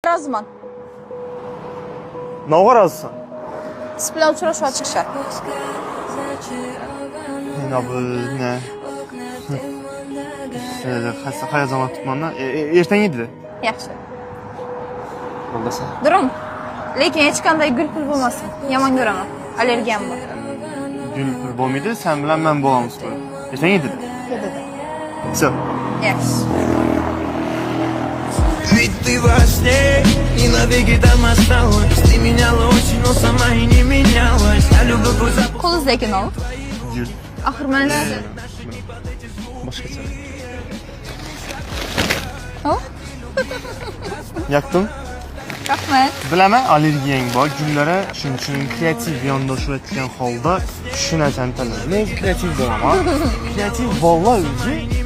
Razman. Navga razısan? Display uchrashuv chiqishar. Yana bu ne? Hayajon tutmandan ertaga edi. Yaxshi. Bo'lsa. Durum. Lekin hech qanday gul-pul bo'lmasin. Yomon ko'raman. Allergiyam bor. Gül bo'lmaydi, sen bilan men bo'lamiz bu. Ertaga edi. Dedi. Все. Yaxshi. Ведь ты во сне и навеки там осталась. Ты меняла очень, но сама и не менялась. Я люблю твой запах. Qo'lingizdagi nov. Gül. Axir mana siz. Boshqacha. Oh, Yaktım. rahmat. Bilaman, allergiyang bor. Gullara shuning uchun kreativ yondashayotgan holda shu narsani tanladim. Men kreativ bo'laman. Kreativ bolalar o'zi